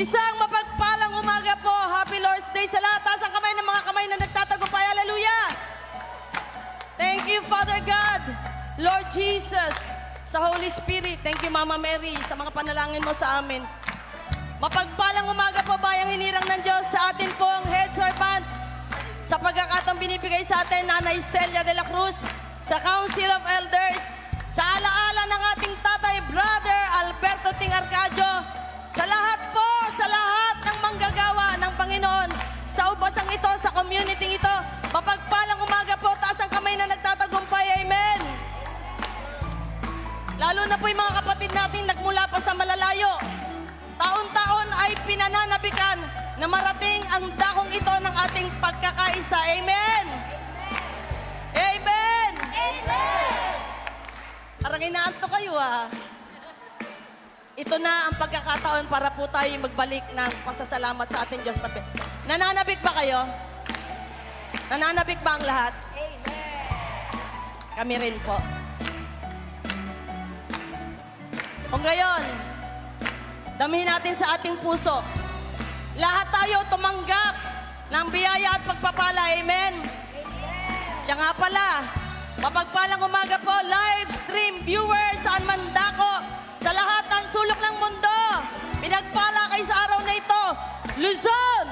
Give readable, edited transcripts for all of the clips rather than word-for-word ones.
Isang mapagpalang umaga po. Happy Lord's Day sa lahat. Taas ang kamay ng mga kamay na nagtatagumpay. Hallelujah! Thank you, Father God, Lord Jesus, sa Holy Spirit. Thank you, Mama Mary, sa mga panalangin mo sa amin. Mapagpalang umaga po, bayang hinirang ng Diyos, sa atin pong head servant, sa pagkakataong binibigay sa atin, Nanay Celia de la Cruz, sa Council of Elders, sa alaala ng ating tatay, Brother Alberto Ting Arcadio, sa lahat po, sa lahat ng manggagawa ng Panginoon, sa ubasang ito, sa community ito, mapagpalang umaga po, taas ang kamay na nagtatagumpay, amen. Lalo na po yung mga kapatid natin nagmula pa sa malalayo. Taon-taon ay pinananabikan na marating ang dakong ito ng ating pagkakaisa, amen. Amen. Amen. Parang inaanto kayo Ito na ang pagkakataon para po tayo magbalik ng pasasalamat sa ating Diyos. Nananabik ba kayo? Nananabik ba ang lahat? Amen. Kami rin po. Kung gayon, damihin natin sa ating puso. Lahat tayo tumanggap ng biyaya at pagpapala. Amen? Amen. Siya nga pala, mapagpalang umaga po, live stream viewers saan man dako, sa lahat ng sulok ng mundo. Pinagpala kayo sa araw na ito. Luzon,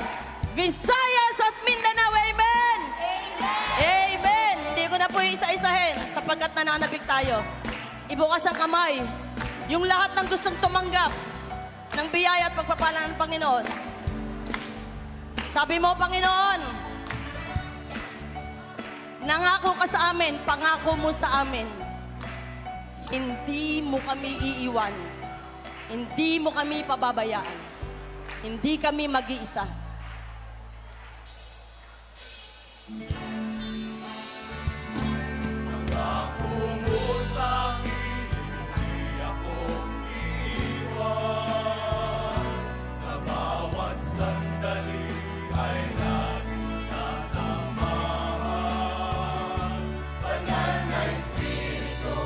Visayas at Mindanao. Amen? Amen. Amen. Hindi ko na po isa-isahin sapagkat nananabik tayo. Ibukas ang kamay. Yung lahat ng gustong tumanggap ng biyaya at pagpapala ng Panginoon. Sabi mo, Panginoon, nangako ka sa amin, pangako mo sa amin. Hindi mo kami iiwan. Hindi mo kami pababayaan. Hindi kami mag-iisa. Pangako mo sa akin, hindi ako iiwan. Sa bawat sandali ay laging sasamahan. Banal na Espiritu,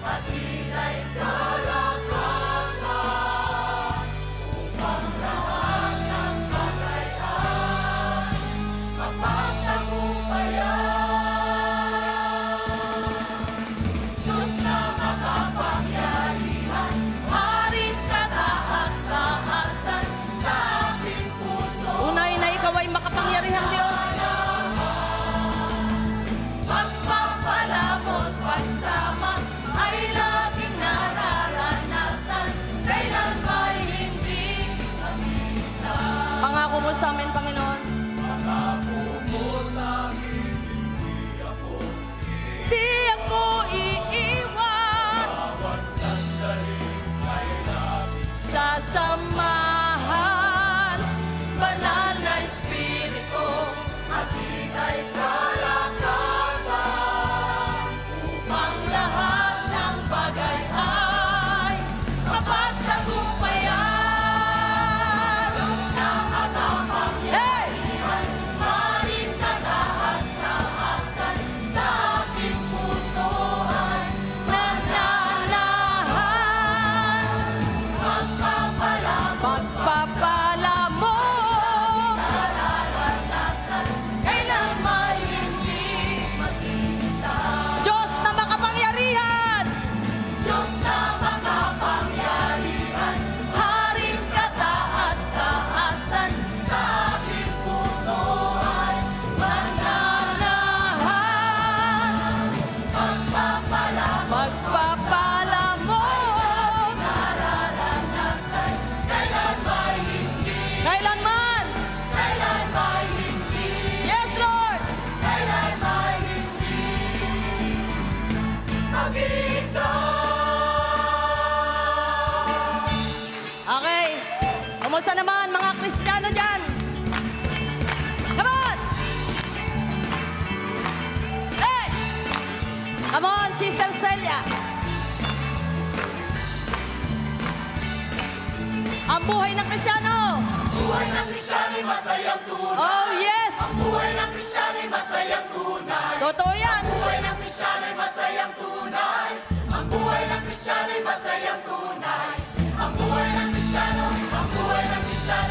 hatid ay kalakasan. Upang lahat ng bagay ay mapagtagumpayan. Diyos na makapangyarihan, haring kataas-taasan sa aking puso. Tunay na ikaw ay makapangyarihang Diyos. Pagpapalamot, pagsama ay laging nararanasan. Kailan ba'y hindi mag-isa? Pangako mo sa amin, Panginoon. Pangako mo sa akin, hindi ako Di ako iiwan. bawat sandali ay laging Sasamahan. banal na Espiritu, hatid ay kalakasan. Upang lahat ng bagay ay mapagtagumpayan. Diyos na makapangyarihan, haring kataas-taasan sa aking puso ay Mananahan. magpapalamot. Pagpapala mo. Nararanasan, kailan may hindi mag-isa. Diyos na makapangyarihan. Diyos na makapangyarihan, haring kataas-taasan sa aking puso ay mananahan. Pagpapalamot, Pagpapala mo. nararanasan, kailan may hindi, Kailanman. kailan may hindi, Yes, Lord. kailan may hindi mag-isa. Okay. Kumusta naman mga Kristiyano dyan? Come on! Hey! Come on, Sister Celia. Ang buhay ng Kristiyano. Buhay ng Kristiyano'y masayang tunay. Oh, yes! Ang buhay ng Kristiyano'y masayang tunay. Totoo yan. Ang buhay ng Kristiyano'y masayang tunay. Ang buhay ng Kristiyano'y masayang tunay. Ang buhay ng Kristiyano, ang buhay ng Kristiyano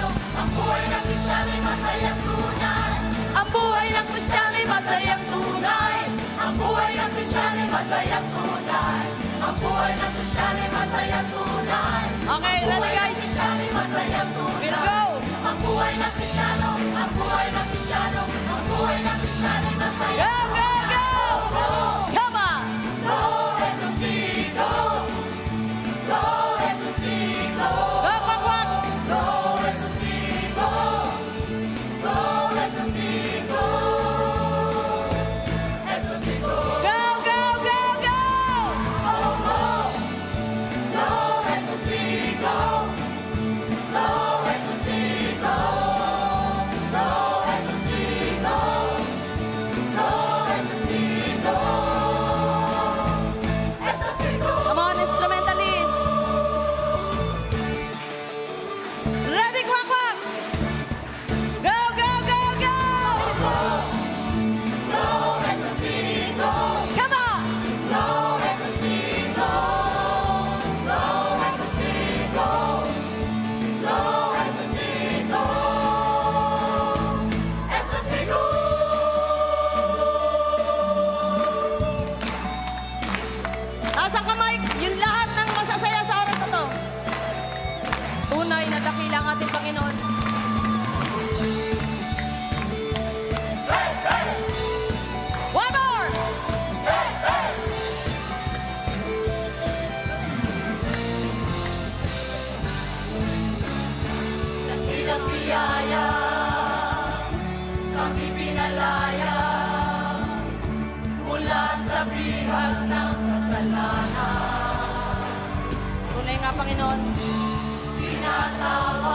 buhay ng Kristiyano ay masayang tunay. Ang buhay ng Kristiyano ay masayang tunay. Ang buhay ng Kristiyano ay masayang tunay. Okay, ready guys? Kristiyano ay masayang tunay. We'll go! Ang buhay ng Kristiyano, ang buhay ng Kristiyano, ang buhay ng Kristiyano ay masayang Go, go, go! Come on! Go, Jesucito! Go, Jesucito! Go, kwak, kwak! Go, Jesucito! Go, Jesucito! Jesucito! Go, go, go, go! Go, go! Go, Jesucito! Go, Jesucito! Go, Jesucito! Go, Jesucito! Jesucito! Come on, instrumentalist! Ready, kwak, kwak! Go, go, go, go! Go, Jesucito! Come on! Go, Jesucito! Go, Jesucito! Go, Jesucito! Jesucito! Taas ang kamay, yung lahat ng masasaya sa oras na to. Tunay na dakila ang ating Panginoon. One more! Dakilang biyaya, kami pinalaya mula sa bihag ng kasalanan. Tunay nga, Panginoon. Pinatawan,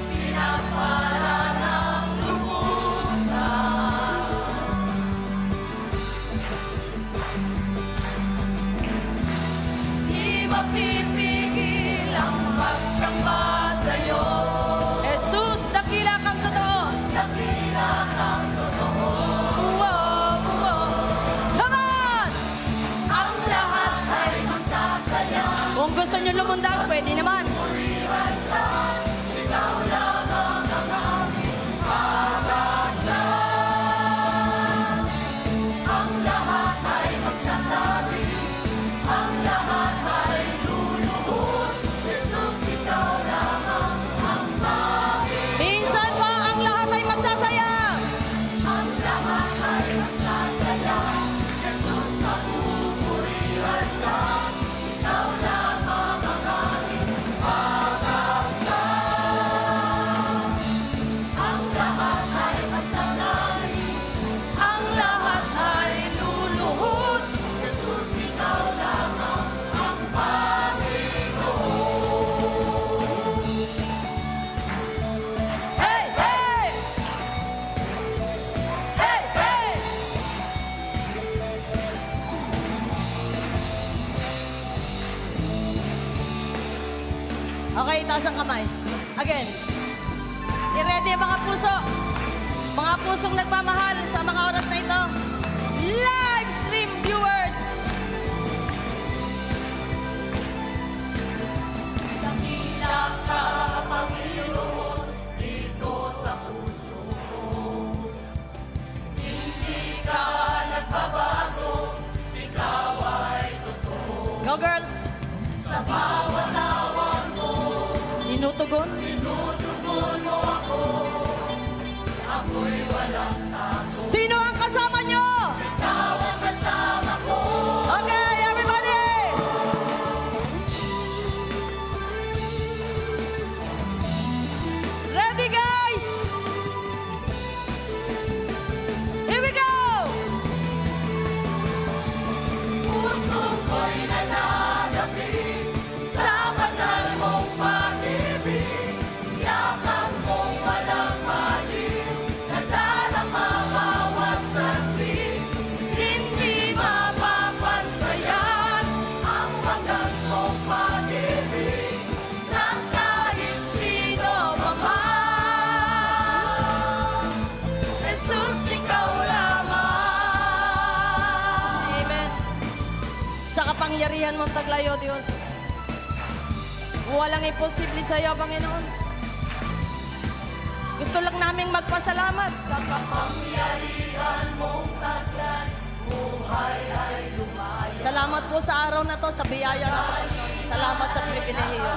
pinapala ng lubusan. Di mapipigil ang pagsamba sa'yo. Jesus, dakila kang totoo. Dakila kang totoo. Wow, wow. Come on! Ang lahat ay magsasaya. Kung gusto nyo lumundag, pwede naman. Ikaw lamang ang aming pag-asa. Ang lahat ay magsasabi, ang lahat ay luluhod. Jesus, ikaw lamang ang Panginoon. Minsan pa, ang lahat ay magsasaya. Ang lahat ay magsasaya. Jesus, papupurihan ka. Ikaw lamang ang aming pag-asa. Ang lahat ay magsasabi, ang lahat ay luluhod. Jesus, ikaw lamang ang Panginoon. Hey, hey! Hey, hey! Okay, taas ang kamay. Again. I-ready ang mga puso. Mga pusong nagmamahal sa mga oras na ito. Live stream viewers. Dakila ka, Panginoon, dito sa puso ko. Hindi ka nagbabago, ikaw ay totoo. Go girls. Sa bawat tawag mo, Tinutugon. tinutugon mo ako. Ako'y walang tago, Sino ang kasama nyo? ikaw ang kasama ko. Okay, everybody! Ready, guys? Here we go! Puso ko'y nananapig sa banal mong pag-ibig. Yakap mong walang maliw, nadarama bawat sandali. Hindi mapapantayan ang wagas mong pag-ibig ng kahit sino pa man. Jesus, ikaw lamang. Amen. Sa kapangyarihan mong taglayo, Diyos. Walang imposible sa iyo, Panginoon. Gusto lang naming magpasalamat. Sa kapangyarihan mong taglay, buhay ay lumayo. Salamat po sa araw na to, sa biyaya na to. Salamat sa pribilehiyo.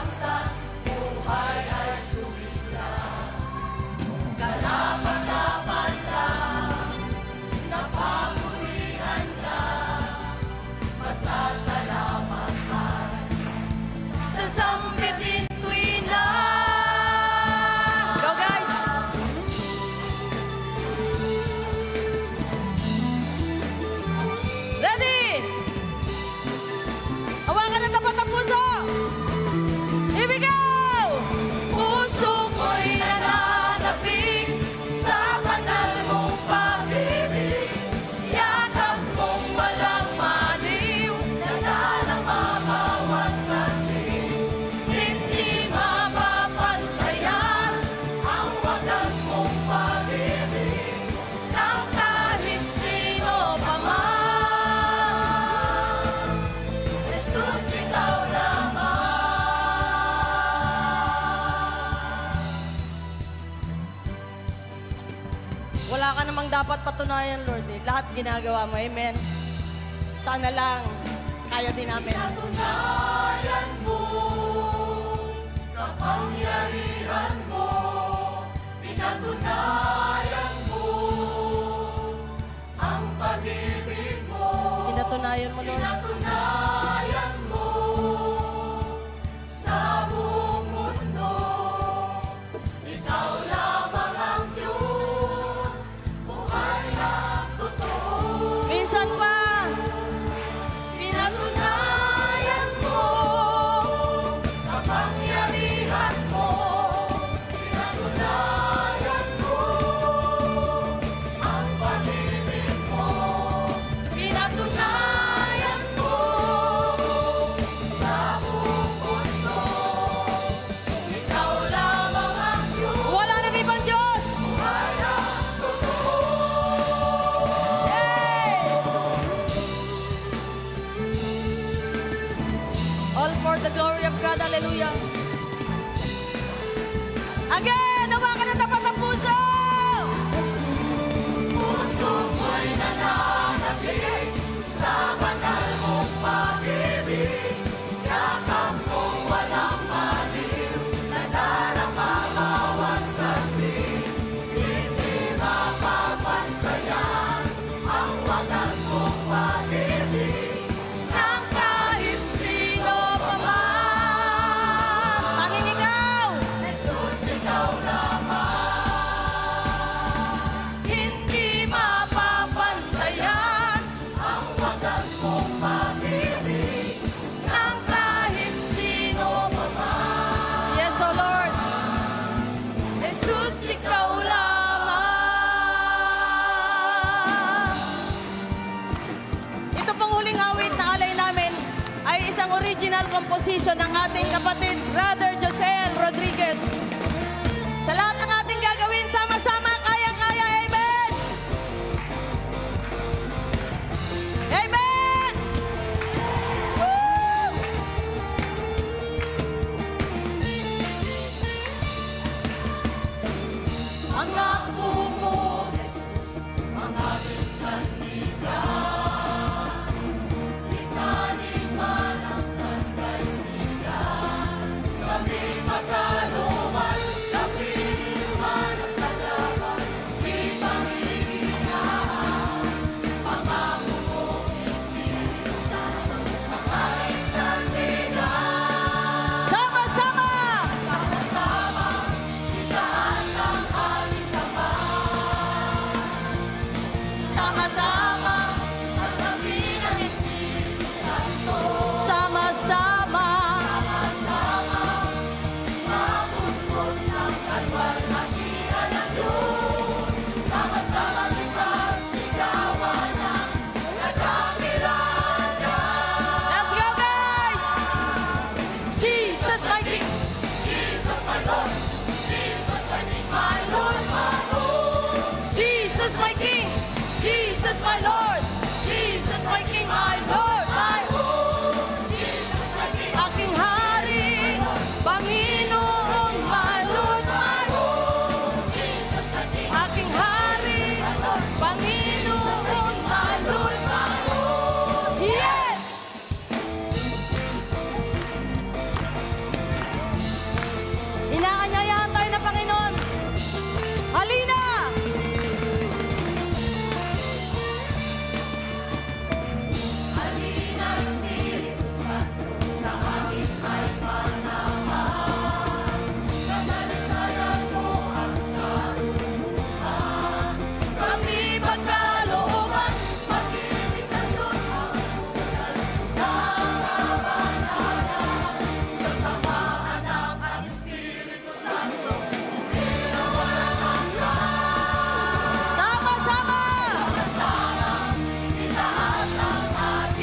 Buhay ay sumila. Kalapat-dapat ka, napapurihan ka, masasalamat ka. Sa sambitin tuwina. Go guys! Ready! Hawakan na tapat ang puso! Here we go! Puso ko'y nananapig sa banal mong pag-ibig. Yakap mong walang maliw, nagdalang mabawat saglit. Hindi mapapantayan ang wagas mong pag-ibig ng kahit sino pa man. Jesus, ikaw lamang. Wala ka namang dapat patunayan, Lord. Eh. Lahat ginagawa mo. Amen. Sana lang kaya din namin. Pinatunayan mo, kapangyarihan mo. Pinatunayan mo, ang pag-ibig mo. Pinatunayan mo, Lord. Pinatunayan mo, sa buong mundo. Ikaw lamang ang Diyos, buhay at totoo. Minsan pa! Pinatunayan mo, kapangyarihan mo. Pinatunayan mo, ang pag-ibig mo. Pinatunayan mo, sa buong mundo. Ikaw lamang ang Diyos, Wala nang ibang Diyos! buhay at totoo. Yay! All for the glory of God. Hallelujah. Again! Hawakan na tapat ang puso! Puso ko'y nananapig sa banal mong pag-ibig. Yakap mong walang maliw, nadarama bawat saglit. Hindi mapapantayan ang wagas mong pag-ibig ng kahit sino pa man. Tanging ikaw! Jesus, ikaw lamang. Hindi mapapantayan ang wagas mong pag-ibig ng kahit sino pa man. Yes, O Lord. Jesus, ikaw lamang. Ito pong huling awit na alay namin ay isang original composition ng ating kapatid, Brother Josel Rodriguez. Sa lahat ng ating gagawin, sama-sama, kaya-kaya, amen! Amen! Woo! Ang ako mo, Jesus, ang aking sandigan. Lisanin man ang sandaigdigan. Kami magkaluman, kapiling man ang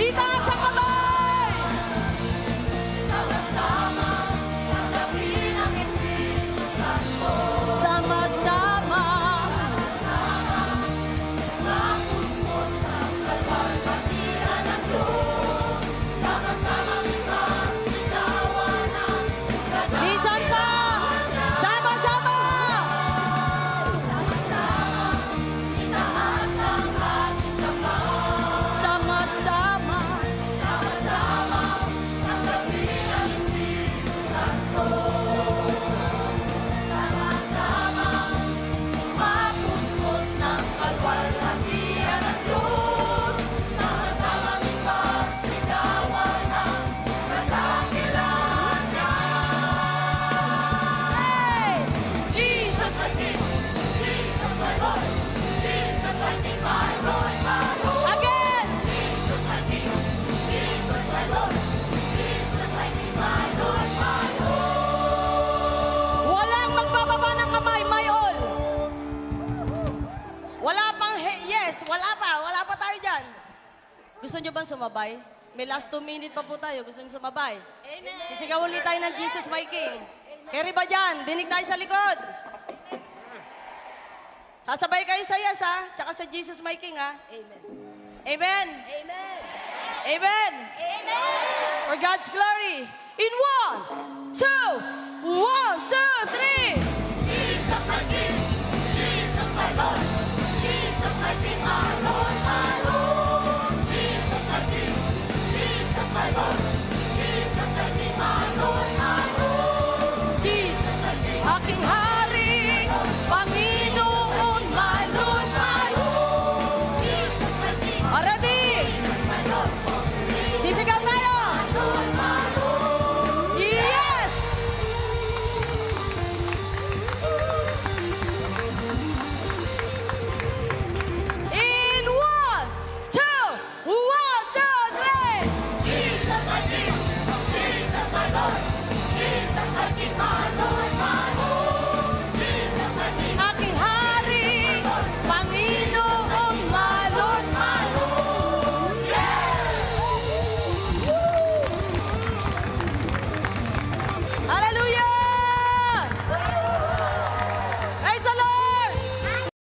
Itaas ang kamay! Sama-sama, tanggapin ang Espiritu Santo. Sama-sama. Mapuspos ang kalwalhatian ng Diyos. Sama-sama magsigawan ng Minsan pa! Sama-sama! Sama-sama, itaas ang ating kamay. Sama-sama. Sama-sama, tanggapin ang Espiritu Santo. Sama-sama, mapuspos ng kalwalhatian ng Diyos. Sama-sama magsigawan ng kadakilaan niya. Hey! Jesus my King, Jesus my Lord, Jesus my King, my Lord, my Lord. Again! Jesus my King, Jesus my Lord, Jesus my King, my Lord, my Lord. Walang magbababa ng kamay, my all. Wala pang yes, wala pa tayo dyan. Gusto nyo bang sumabay? May last 2 minutes pa po tayo. Gusto nyo sumabay? Amen. Sisigaw ulit tayo ng Jesus my King. Carry ba dyan? Dinig tayo sa likod. Sasabay kayo sa yes, ha? Tsaka sa Jesus my King, ha? Amen. Amen. Amen. Amen. Amen. For God's glory. In 1, 2, 1, 2, 3. Jesus my King, Jesus my Lord,